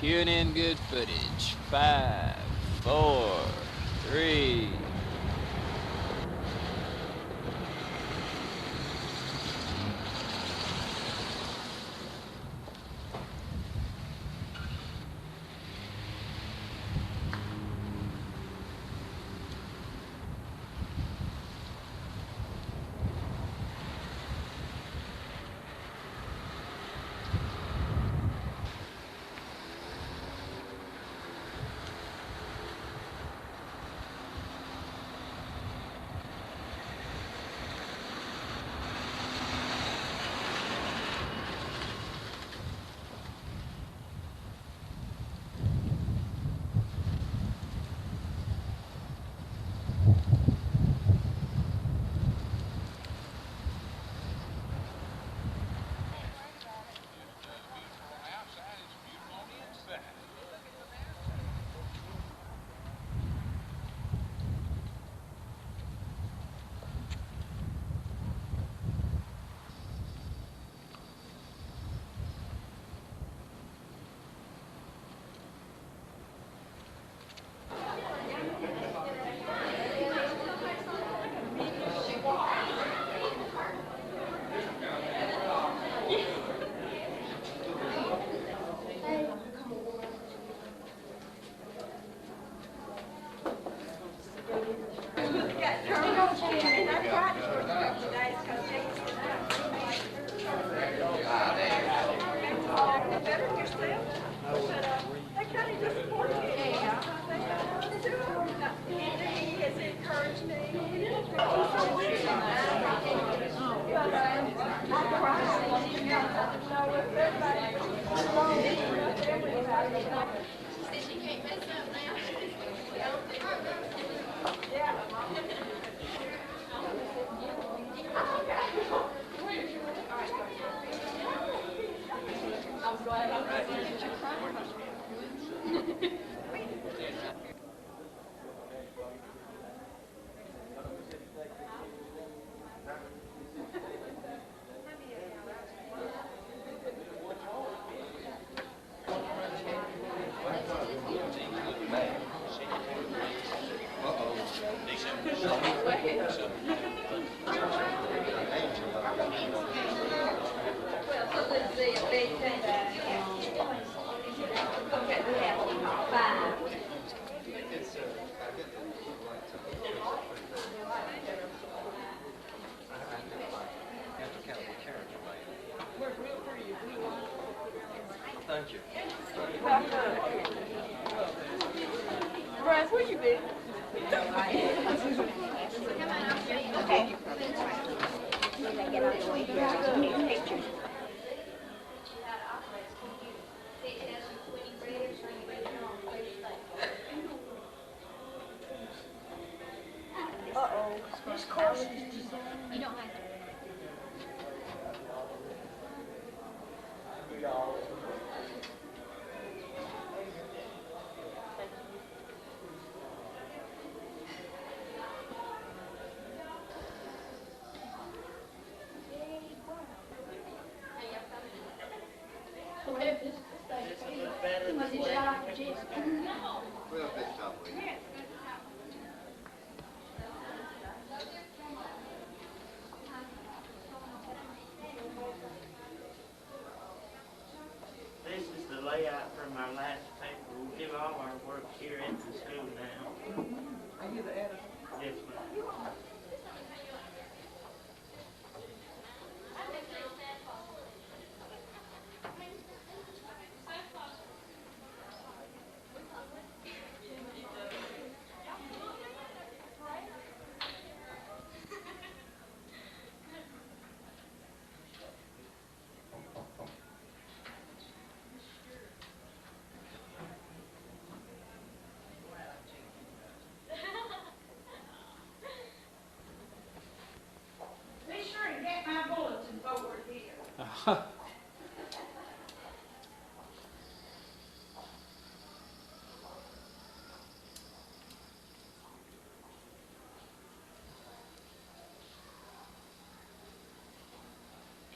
Cueing in good footage. 5, 4, 3. Thank you. Bryce, where you been? Okay. Get out of the way here. Take pictures. Uh-oh. This course is designed. You don't have to. This is the layout from our last paper. We'll give all our work here at the school now. Are you the editor? Yes, ma'am.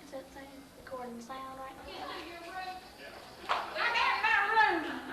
Is that thing recording sound right now? I got my room.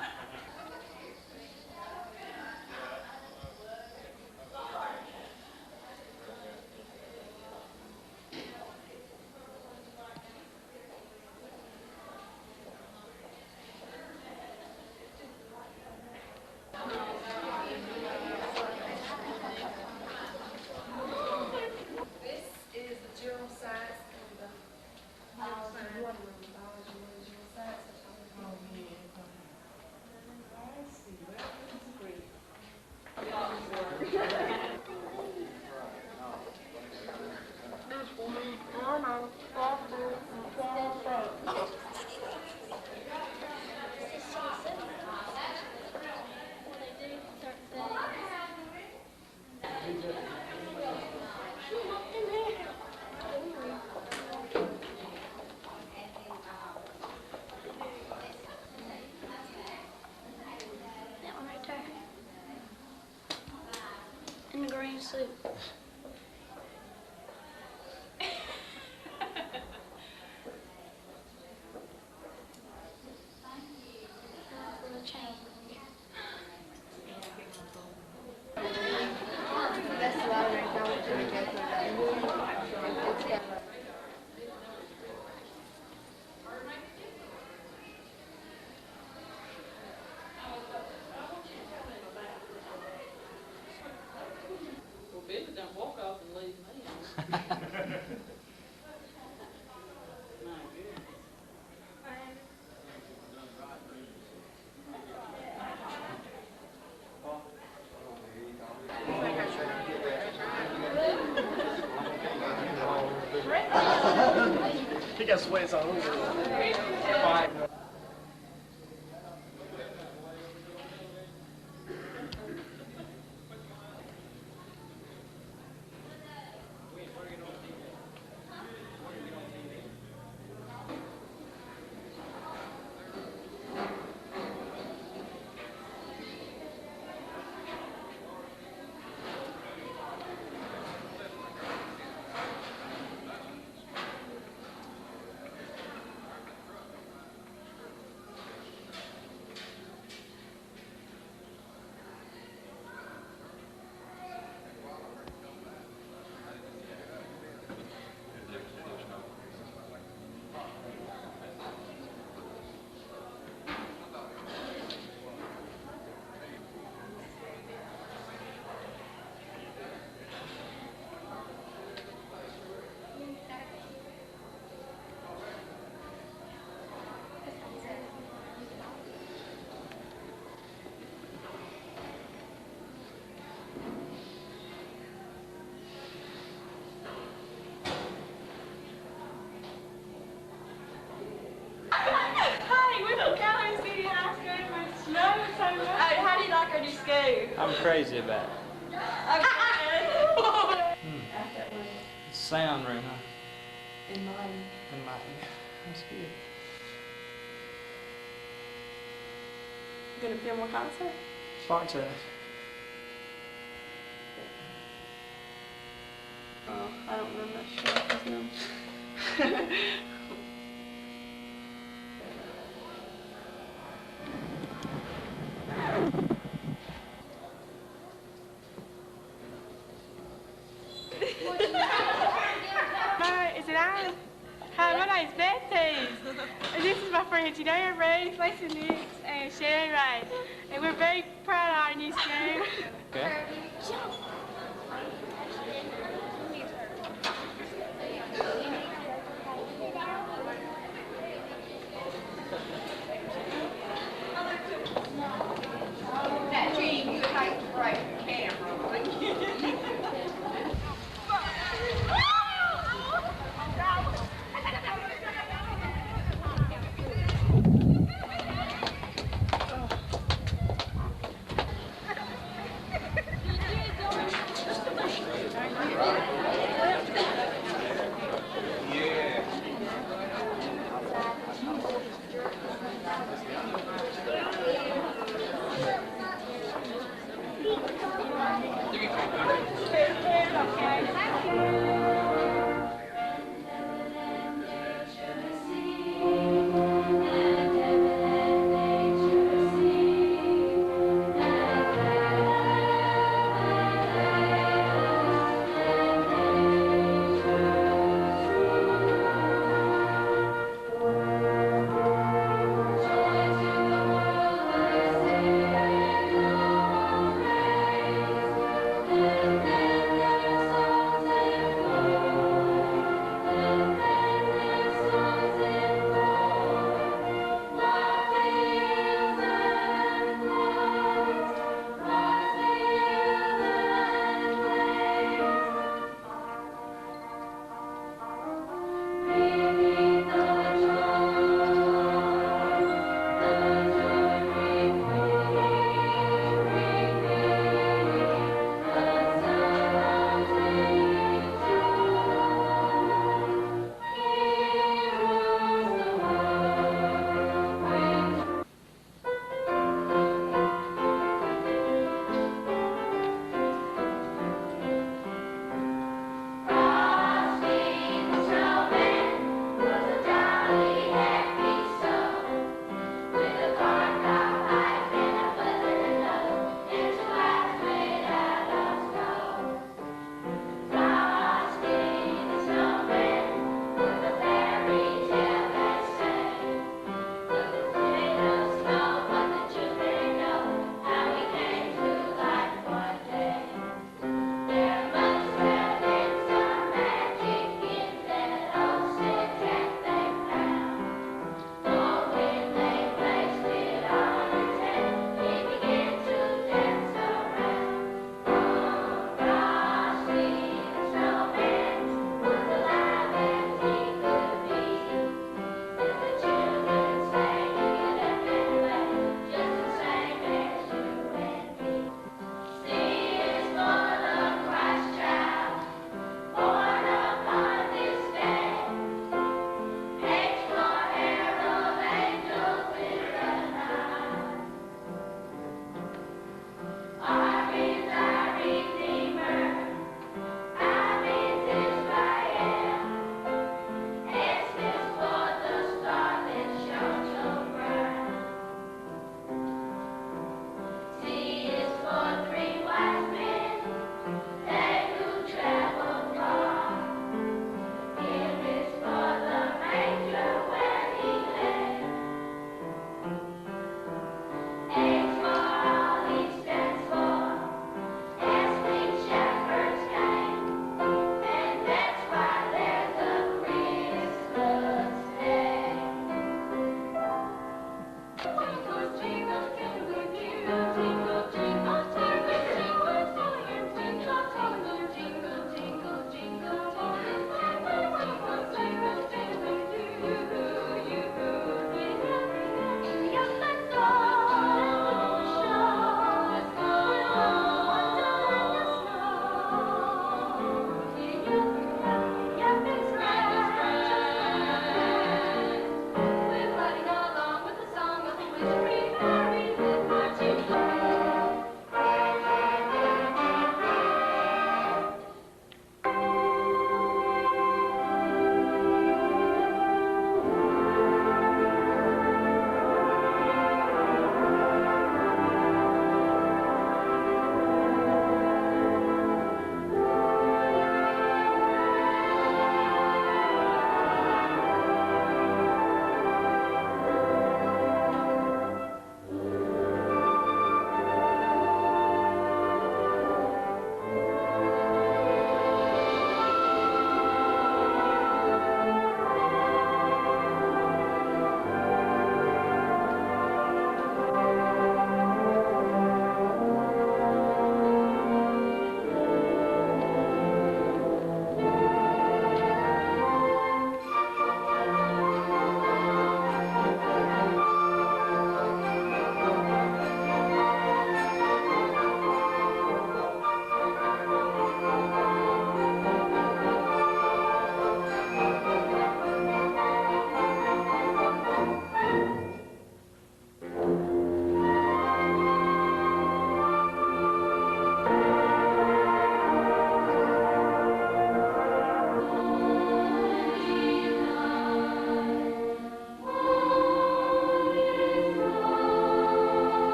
He got sweats all over. I'm crazy about it. Sound room, huh? In mine. In my, that's good. Gonna film a concert? Fox House. Oh, I don't remember that shit. Is it on? Hi, my name's Betsy. And this is my friend Janelle Ray, Lacey Nix, and Sherry Ray. And we're very proud of our new school. Okay. That Gene, you would hate to break the camera.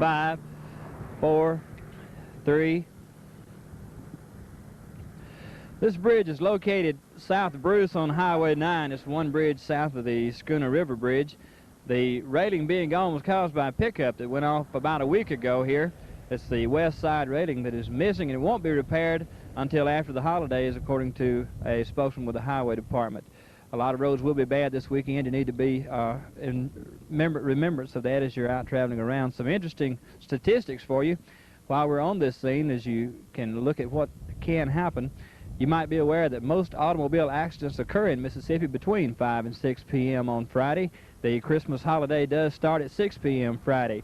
5, 4, 3. This bridge is located south of Bruce on Highway 9. It's one bridge south of the Schooner River Bridge. The railing being gone was caused by a pickup that went off about a week ago here. It's the west side railing that is missing, and it won't be repaired until after the holidays, according to a spokesman with the Highway Department. A lot of roads will be bad this weekend. You need to be in remembrance of that as you're out traveling around. Some interesting statistics for you while we're on this scene, as you can look at what can happen. You might be aware that most automobile accidents occur in Mississippi between 5 and 6 p.m. on Friday. The Christmas holiday does start at 6 p.m. Friday.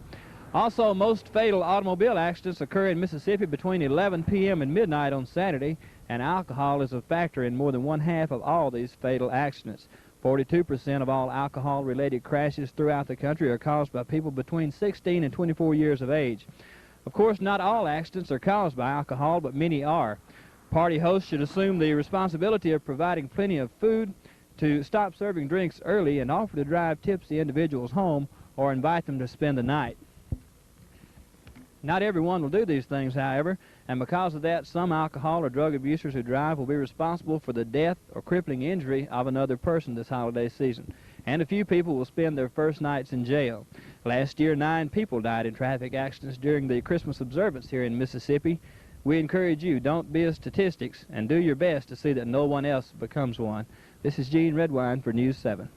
Also, most fatal automobile accidents occur in Mississippi between 11 p.m. and midnight on Saturday, and alcohol is a factor in more than one-half of all these fatal accidents. 42% of all alcohol-related crashes throughout the country are caused by people between 16 and 24 years of age. Of course, not all accidents are caused by alcohol, but many are. Party hosts should assume the responsibility of providing plenty of food, to stop serving drinks early, and offer to drive tipsy individuals home or invite them to spend the night. Not everyone will do these things, however, and because of that, some alcohol or drug abusers who drive will be responsible for the death or crippling injury of another person this holiday season. And a few people will spend their first nights in jail. Last year, 9 people died in traffic accidents during the Christmas observance here in Mississippi. We encourage you, don't be a statistics, and do your best to see that no one else becomes one. This is Gene Redwine for News 7.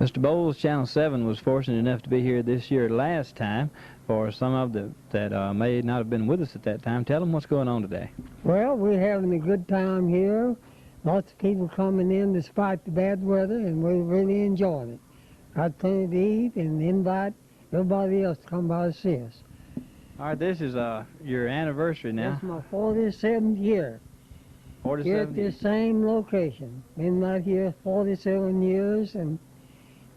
Mr. Bowles, Channel 7 was fortunate enough to be here this year last time. For some of that may not have been with us at that time, tell them what's going on today. Well, we're having a good time here. Lots of people coming in despite the bad weather, and we're really enjoying it. Got plenty to eat and invite everybody else to come by to see us. All right, this is your anniversary now. It's my 47th year. 47 Here at this same location. Been right here 47 years, and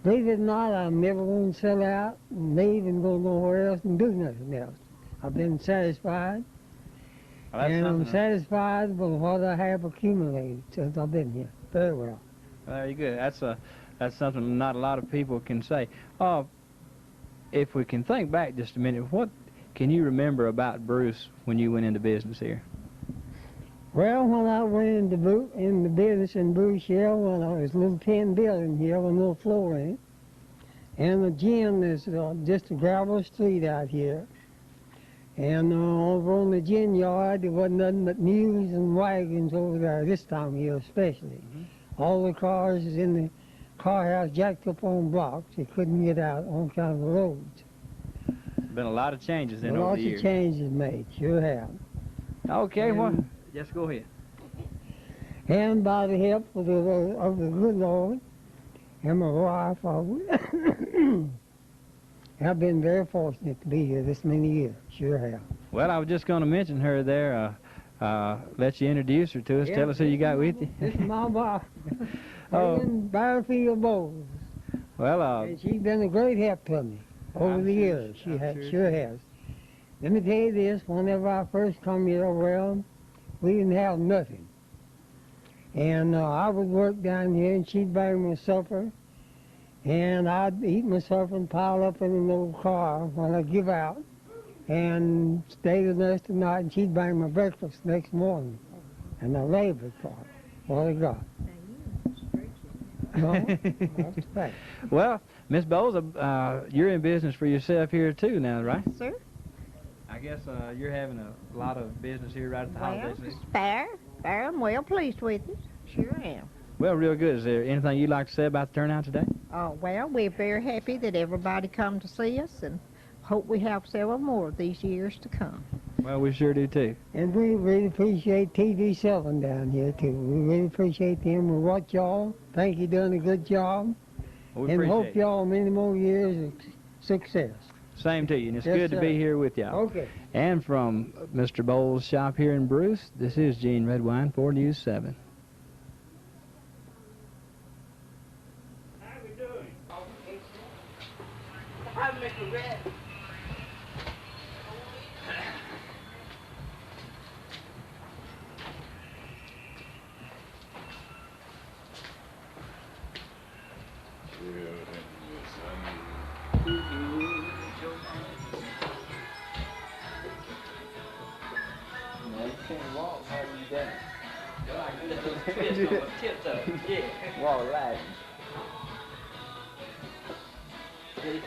believe it or not, I'm never going to sell out and leave and go nowhere else and do nothing else. I've been satisfied, and I'm satisfied with what I have accumulated since I've been here. Very well. Very good. That's something not a lot of people can say. If we can think back just a minute, what can you remember about Bruce when you went into business here? Well, when I went into business in Bruce here, when I was a little tin building here with no floor in it, and the gin is just a gravel street out here. And over on the gin yard, there wasn't nothing but mules and wagons over there this time of year especially. All the cars is in the car house jacked up on blocks. They couldn't get out on account of the roads. Been a lot of changes in over the years. Lots of changes made, sure have. Okay, well, just go ahead. And by the help of the good Lord and my wife, I've been very fortunate to be here this many years, sure have. Well, I was just going to mention her there, let you introduce her to us. Tell us who you got with you. This is my wife, Oh. Barfield Bowles. Well, And she's been a great help to me over the years. She sure has. Let me tell you this, whenever I first come here, well, we didn't have nothing. And I would work down here, and she'd bring me supper, and I'd eat my supper and pile up in an old car when I give out, and stay the rest of the night, and she'd bring my breakfast next morning. And I labored for it. What I got. No, that's the fact. well, Miss Bowles, you're in business for yourself here too now, right? Sir? I guess you're having a lot of business here right at the holiday season. Fair. I'm well pleased with it. Sure am. Well, real good. Is there anything you'd like to say about the turnout today? Well, we're very happy that everybody come to see us, and hope we have several more of these years to come. Well, we sure do too. And we really appreciate TV7 down here too. We really appreciate them. We watch y'all. Think you're doing a good job. Well, we and appreciate hope y'all many more years of success. Same to you, and it's Yes, good to be sir. here with y'all. Okay. And from Mr. Bowles' shop here in Bruce, this is Gene Redwine for News 7. walk more than you done. Like twist on a tiptoe. Yeah. Walk right. See?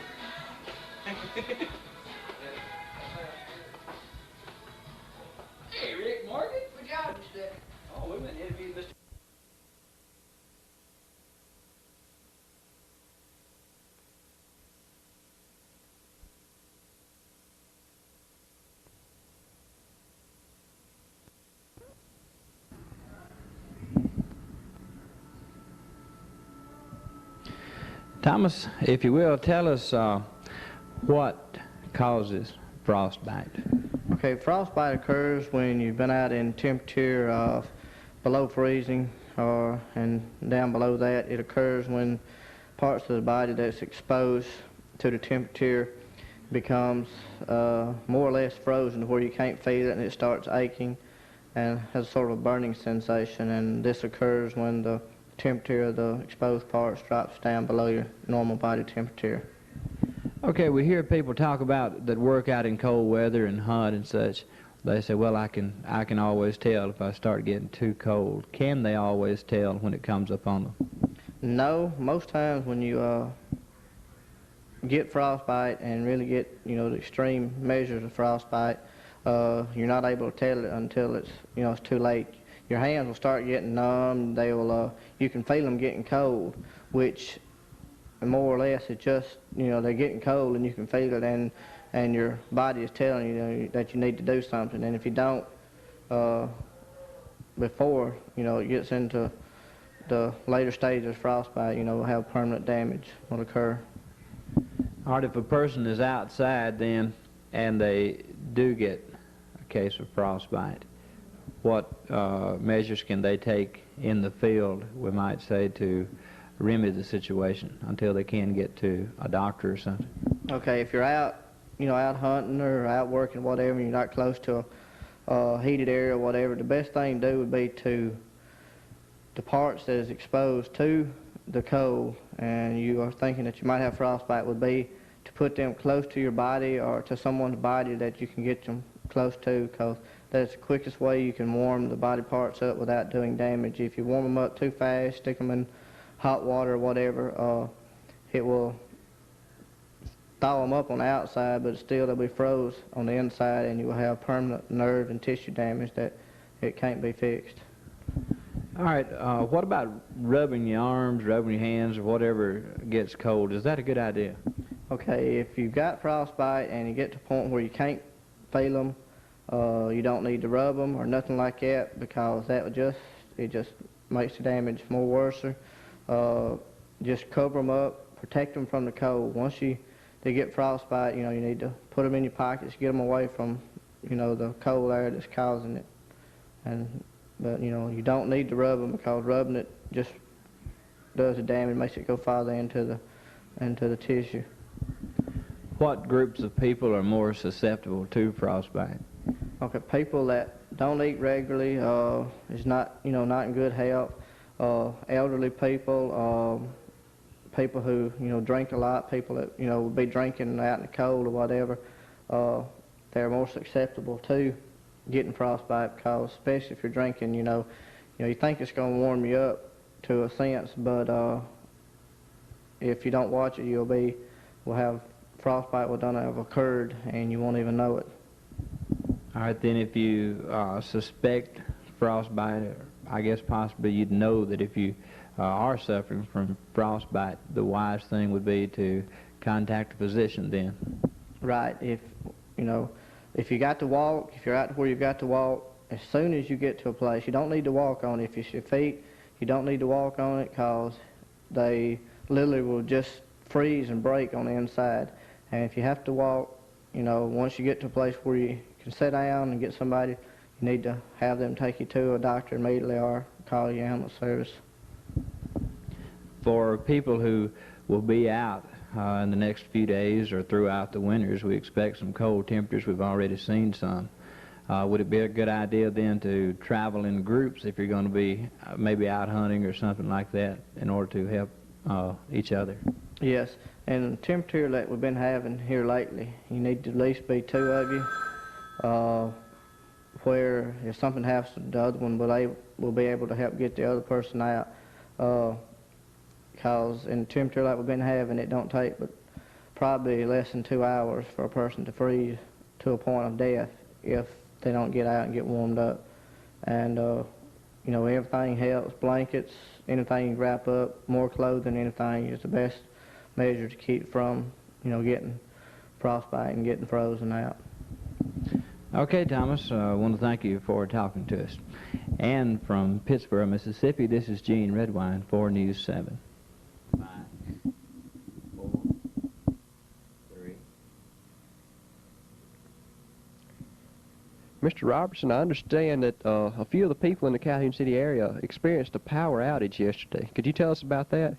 Hey, Rick Morgan. Good job, Mr. Oh, we've been interviewing Mr. Thomas, if you will, tell us what causes frostbite. Okay, frostbite occurs when you've been out in temperature of below freezing and down below that. It occurs when parts of the body that's exposed to the temperature becomes more or less frozen to where you can't feel it, and it starts aching and has sort of a burning sensation, and this occurs when the temperature of the exposed parts drops down below your normal body temperature. Okay, we hear people talk about that work out in cold weather and hunt and such. They say, well, I can always tell if I start getting too cold. Can they always tell when it comes up on them? No, most times when you get frostbite and really get, you know, the extreme measures of frostbite, you're not able to tell it until it's, you know, it's too late. Your hands will start getting numb. They will, you can feel them getting cold, which more or less it's just, you know, they're getting cold and you can feel it, and your body is telling you that you need to do something. And if you don't, before, you know, it gets into the later stages of frostbite, you know, will have permanent damage will occur. All right, if a person is outside then and they do get a case of frostbite, what measures can they take in the field, we might say, to remedy the situation until they can get to a doctor or something? Okay, if you're out, you know, out hunting or out working, whatever, and you're not close to a heated area or whatever, the best thing to do would be to the parts that is exposed to the cold and you are thinking that you might have frostbite would be to put them close to your body or to someone's body that you can get them close to, because that's the quickest way you can warm the body parts up without doing damage. If you warm them up too fast, stick them in hot water or whatever, it will thaw them up on the outside, but still they'll be froze on the inside, and you will have permanent nerve and tissue damage that it can't be fixed. All right, what about rubbing your arms, rubbing your hands, or whatever gets cold? Is that a good idea? Okay, if you've got frostbite and you get to a point where you can't feel them, you don't need to rub them or nothing like that, because that would just makes the damage more worse. Just cover them up, protect them from the cold. Once they get frostbite, you know, you need to put them in your pockets, get them away from, you know, the cold air that's causing it. But you know, you don't need to rub them, because rubbing it just does the damage, makes it go farther into the tissue. What groups of people are more susceptible to frostbite? Okay, people that don't eat regularly, is not, you know, not in good health, elderly people, people who, you know, drink a lot, people that, you know, would be drinking out in the cold or whatever, they're more susceptible to getting frostbite, because especially if you're drinking, you know, you think it's going to warm you up to a sense, but if you don't watch it, will have frostbite will done have occurred and you won't even know it. All right, then if you suspect frostbite, or I guess possibly you'd know that if you are suffering from frostbite, the wise thing would be to contact a physician then. Right. If you got to walk, if you're out to where you've got to walk, as soon as you get to a place, you don't need to walk on it. If it's your feet, you don't need to walk on it, because they literally will just freeze and break on the inside. And if you have to walk, you know, once you get to a place where you can sit down and get somebody, you need to have them take you to a doctor immediately or call your ambulance service. For people who will be out in the next few days or throughout the winters, we expect some cold temperatures. We've already seen some. Would it be a good idea then to travel in groups if you're going to be maybe out hunting or something like that in order to help each other? Yes, and the temperature that we've been having here lately, you need to at least be 2 of you. where if something happens to the other one, we'll be able to help get the other person out. Because in the temperature like we've been having, it don't take but probably less than 2 hours for a person to freeze to a point of death if they don't get out and get warmed up. And you know, everything helps. Blankets, anything you wrap up, more clothing, anything is the best measure to keep from, you know, getting frostbite and getting frozen out. Okay, Thomas, I want to thank you for talking to us. And from Pittsburgh, Mississippi, this is Gene Redwine for News 7. 5, 4, 3. Mr. Robertson, I understand that a few of the people in the Calhoun City area experienced a power outage yesterday. Could you tell us about that?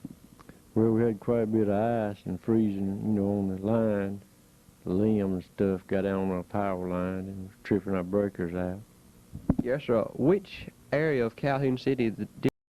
Well, we had quite a bit of ice and freezing, you know, on the line. The limb and stuff got out on our power line and was tripping our breakers out. Yes, sir. Which area of Calhoun City did